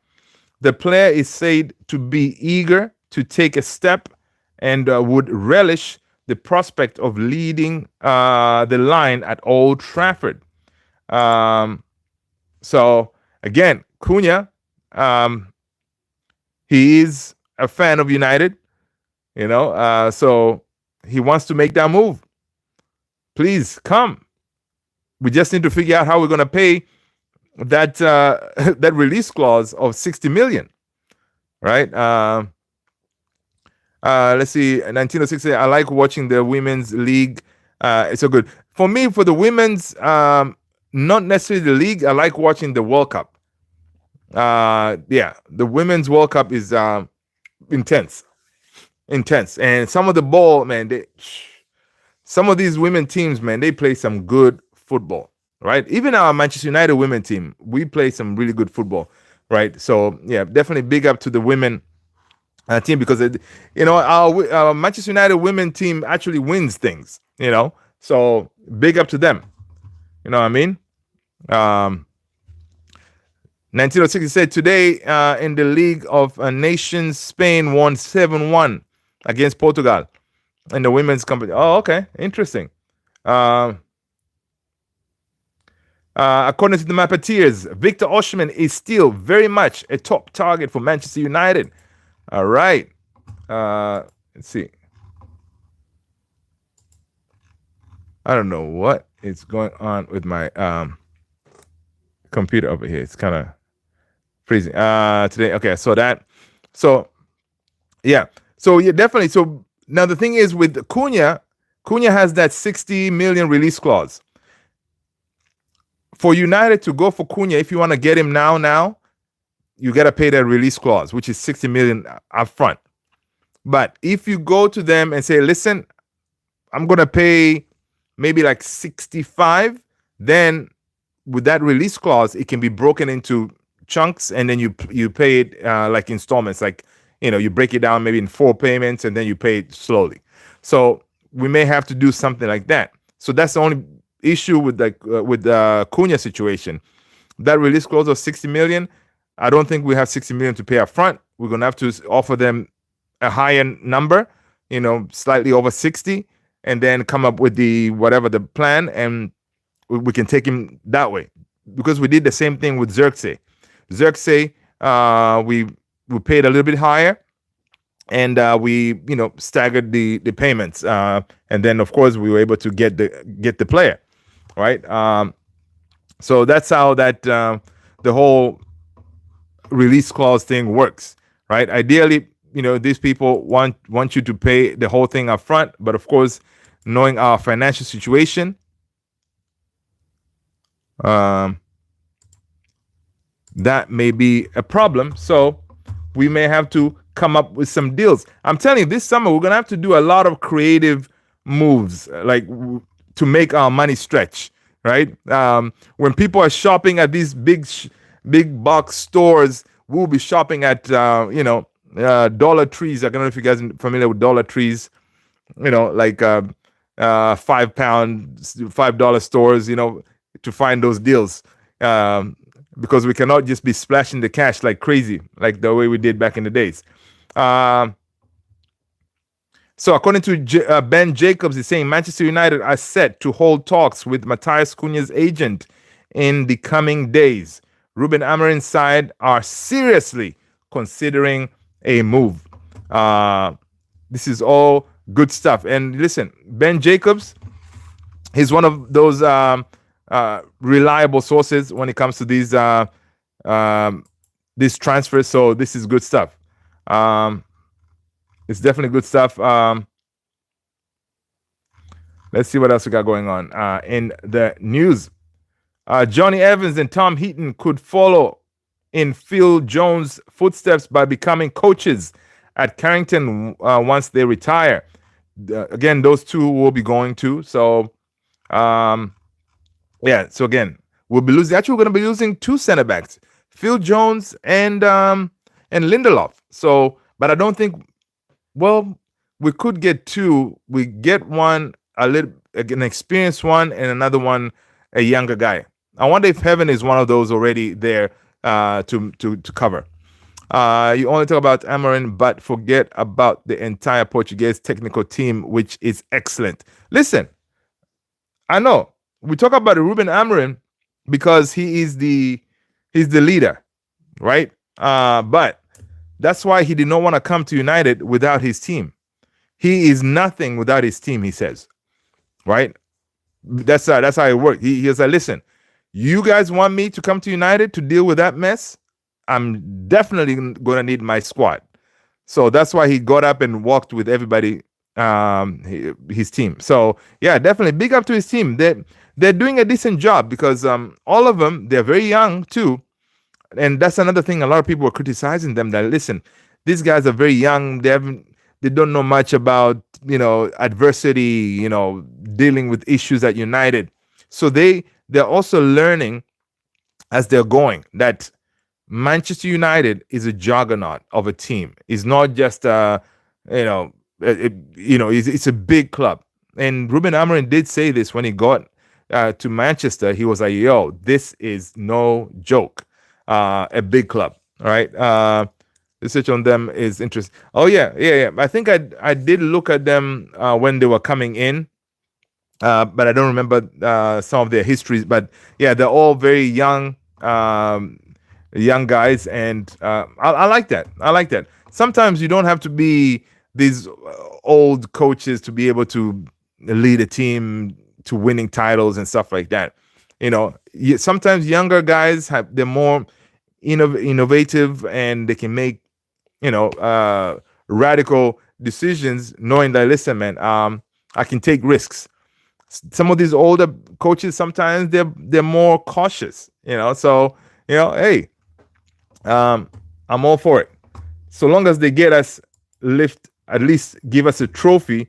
The player is said to be eager to take a step and would relish the prospect of leading the line at Old Trafford. So again, Cunha, he is a fan of United, so he wants to make that move. Please come. We just need to figure out how we're going to pay that that release clause of 60 million, right? Let's see, 1960. I like watching the women's league. It's so good for me. For the women's, not necessarily the league. I like watching the World Cup. Yeah, the women's World Cup is intense, and some of the ball, man. Some of these women teams, man, they play some good football, right? Even our Manchester United women team, we play some really good football, right? So yeah, definitely big up to the women team because our Manchester United women team actually wins things, So big up to them. You know what I mean? 1906 said today in the League of Nations, Spain won 7-1 against Portugal in the women's company. Oh, okay, interesting. According to the Mappeteers, Victor Osimhen is still very much a top target for Manchester United. All right. Let's see. I don't know what is going on with my computer over here. It's kind of freezing today. Okay, so yeah, definitely. So now the thing is with Cunha has that 60 million release clause. For United to go for Cunha, if you want to get him now, you got to pay that release clause, which is 60 million up front. But if you go to them and say, listen, I'm going to pay maybe like 65, then with that release clause, it can be broken into chunks, and then you pay it like installments, like, you break it down maybe in 4 payments, and then you pay it slowly. So we may have to do something like that. So that's the only issue with the Cunha situation. That release clause of 60 million, I don't think we have 60 million to pay up front. We're going to have to offer them a higher number, slightly over 60, and then come up with whatever the plan, and we can take him that way. Because we did the same thing with Xerxes. Xerxes, we paid a little bit higher, and we staggered the payments, and then of course we were able to get the player, right? So that's how that the whole release clause thing works, right? Ideally, these people want you to pay the whole thing up front, but of course, knowing our financial situation, that may be a problem. So we may have to come up with some deals. I'm telling you, this summer we're gonna have to do a lot of creative moves, like to make our money stretch, right? When people are shopping at these big box stores, we'll be shopping at Dollar Trees. I don't know if you guys are familiar with Dollar Trees, like £5, $5 stores, to find those deals. Because we cannot just be splashing the cash like crazy, like the way we did back in the days. So according to Ben Jacobs, he's saying Manchester United are set to hold talks with Matheus Cunha's agent in the coming days. Ruben Amorim's side are seriously considering a move. This is all good stuff. And listen, Ben Jacobs, he's one of those reliable sources when it comes to these this transfer. So this is good stuff. It's definitely good stuff. Let's see what else we got going on in the news. Johnny Evans and Tom Heaton could follow in Phil Jones' footsteps by becoming coaches at Carrington once they retire. Again, those two will be going to. So, yeah. So again, we'll be losing. Actually, we're going to be losing two center backs, Phil Jones and Lindelof. So, but I don't think. Well, we could get two. We get one an experienced one and another one a younger guy. I wonder if Heaven is one of those already there to cover. You only talk about Amorim, but forget about the entire Portuguese technical team, which is excellent. Listen, I know we talk about Ruben Amorim because he's the leader, right? But that's why he did not want to come to United without his team. He is nothing without his team, he says, right? That's how it works. He said, listen, you guys want me to come to United to deal with that mess? I'm definitely going to need my squad. So that's why he got up and walked with everybody, his team. So yeah, definitely big up to his team. They're doing a decent job because all of them, they're very young too. And that's another thing. A lot of people are criticizing them that, listen, these guys are very young. They don't know much about, adversity, dealing with issues at United. So they're also learning as they're going that Manchester United is a juggernaut of a team. It's not just it's a big club. And Ruben Amorim did say this when he got to Manchester. He was like, "Yo, this is no joke. A big club, all right." Research on them is interesting. Oh yeah. I think I did look at them when they were coming in, but I don't remember some of their histories. But yeah, they're all very young guys, and I like that. I like that. Sometimes you don't have to be these old coaches to be able to lead a team to winning titles and stuff like that. Sometimes younger guys they're more innovative, and they can make radical decisions, knowing that, listen, man, I can take risks. Some of these older coaches, sometimes they're more cautious, So hey, I'm all for it. So long as they get us at least give us a trophy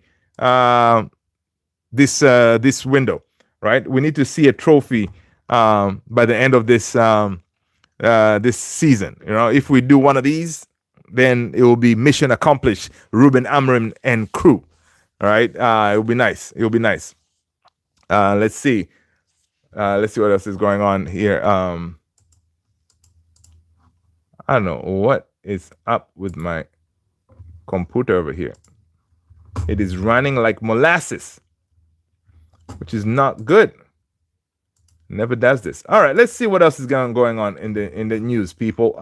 this window, right? We need to see a trophy by the end of this this season. If we do one of these, then it will be mission accomplished. Ruben Amorim and crew. All right, it will be nice. It will be nice. Let's see. Let's see what else is going on here. I don't know what is up with my computer over here. It is running like molasses, which is not good. Never does this. All right, let's see what else is going on in the news, people.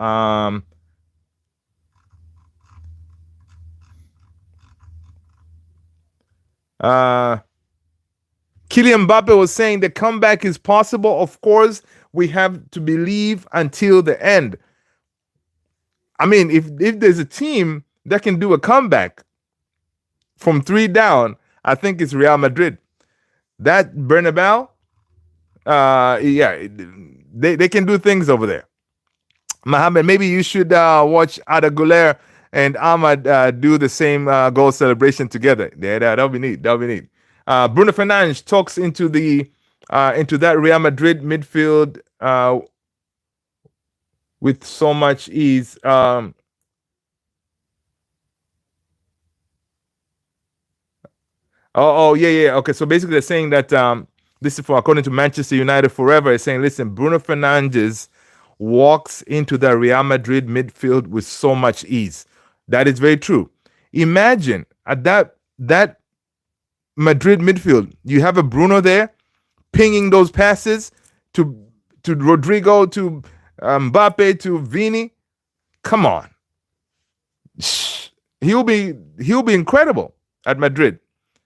Kylian Mbappe was saying the comeback is possible. Of course, we have to believe until the end. I mean, if there's a team that can do a comeback from 3 down, I think it's Real Madrid. That Bernabeu, yeah, they can do things over there. Mohamed, maybe you should watch Ada Güler and Ahmad do the same goal celebration together. Yeah, that'll be neat. That'll be neat. Bruno Fernandes talks into that Real Madrid midfield with so much ease. Yeah. Okay, so basically they're saying that this is according to Manchester United Forever. It's saying, listen, Bruno Fernandes walks into the Real Madrid midfield with so much ease. That is very true. Imagine at that Madrid midfield, you have a Bruno there pinging those passes to Rodrigo, to Mbappe, to Vini. Come on, he'll be incredible at Madrid.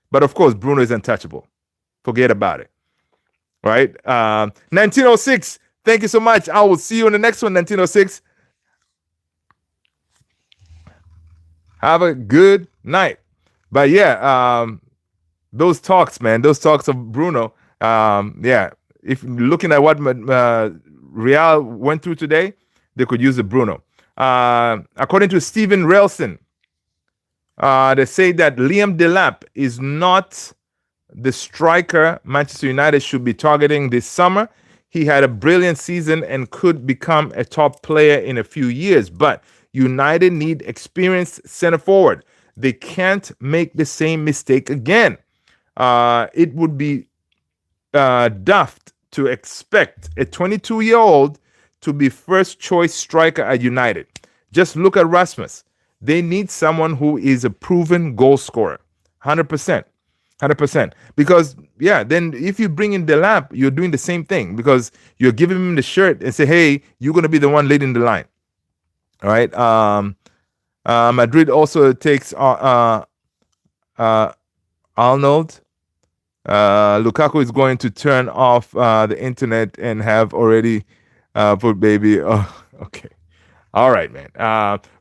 But of course, Bruno is untouchable. Forget about it. Right? 1906. Thank you so much. I will see you in the next one, 1906. Have a good night. But yeah, those talks, man, those talks of Bruno. Yeah, if looking at what Real went through today, they could use a Bruno. According to Steven Relson, they say that Liam Delap is not the striker Manchester United should be targeting this summer. He had a brilliant season and could become a top player in a few years, but United need experienced center forward. They can't make the same mistake again. It would be daft to expect a 22-year-old to be first choice striker at United. Just look at Rasmus. They need someone who is a proven goal scorer. 100%. 100%. Because, yeah, then if you bring in Delap, you're doing the same thing because you're giving him the shirt and say, hey, you're going to be the one leading the line. All right. Madrid also takes Arnold. Lukaku is going to turn off the internet and have already put baby. Oh, okay. All right, man.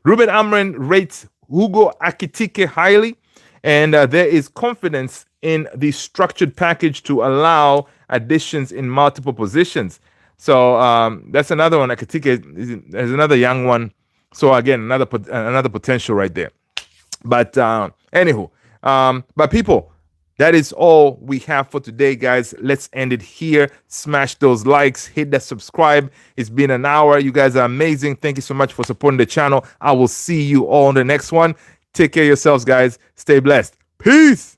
Ruben Amorim rates Hugo Ekitike highly, and there is confidence in the structured package to allow additions in multiple positions. So that's another one. Ekitike is another young one. So again, another potential right there. But anywho, but people, that is all we have for today, guys. Let's end it here. Smash those likes, hit that subscribe. It's been an hour. You guys are amazing. Thank you so much for supporting the channel. I will see you all on the next one. Take care of yourselves, guys. Stay blessed. Peace.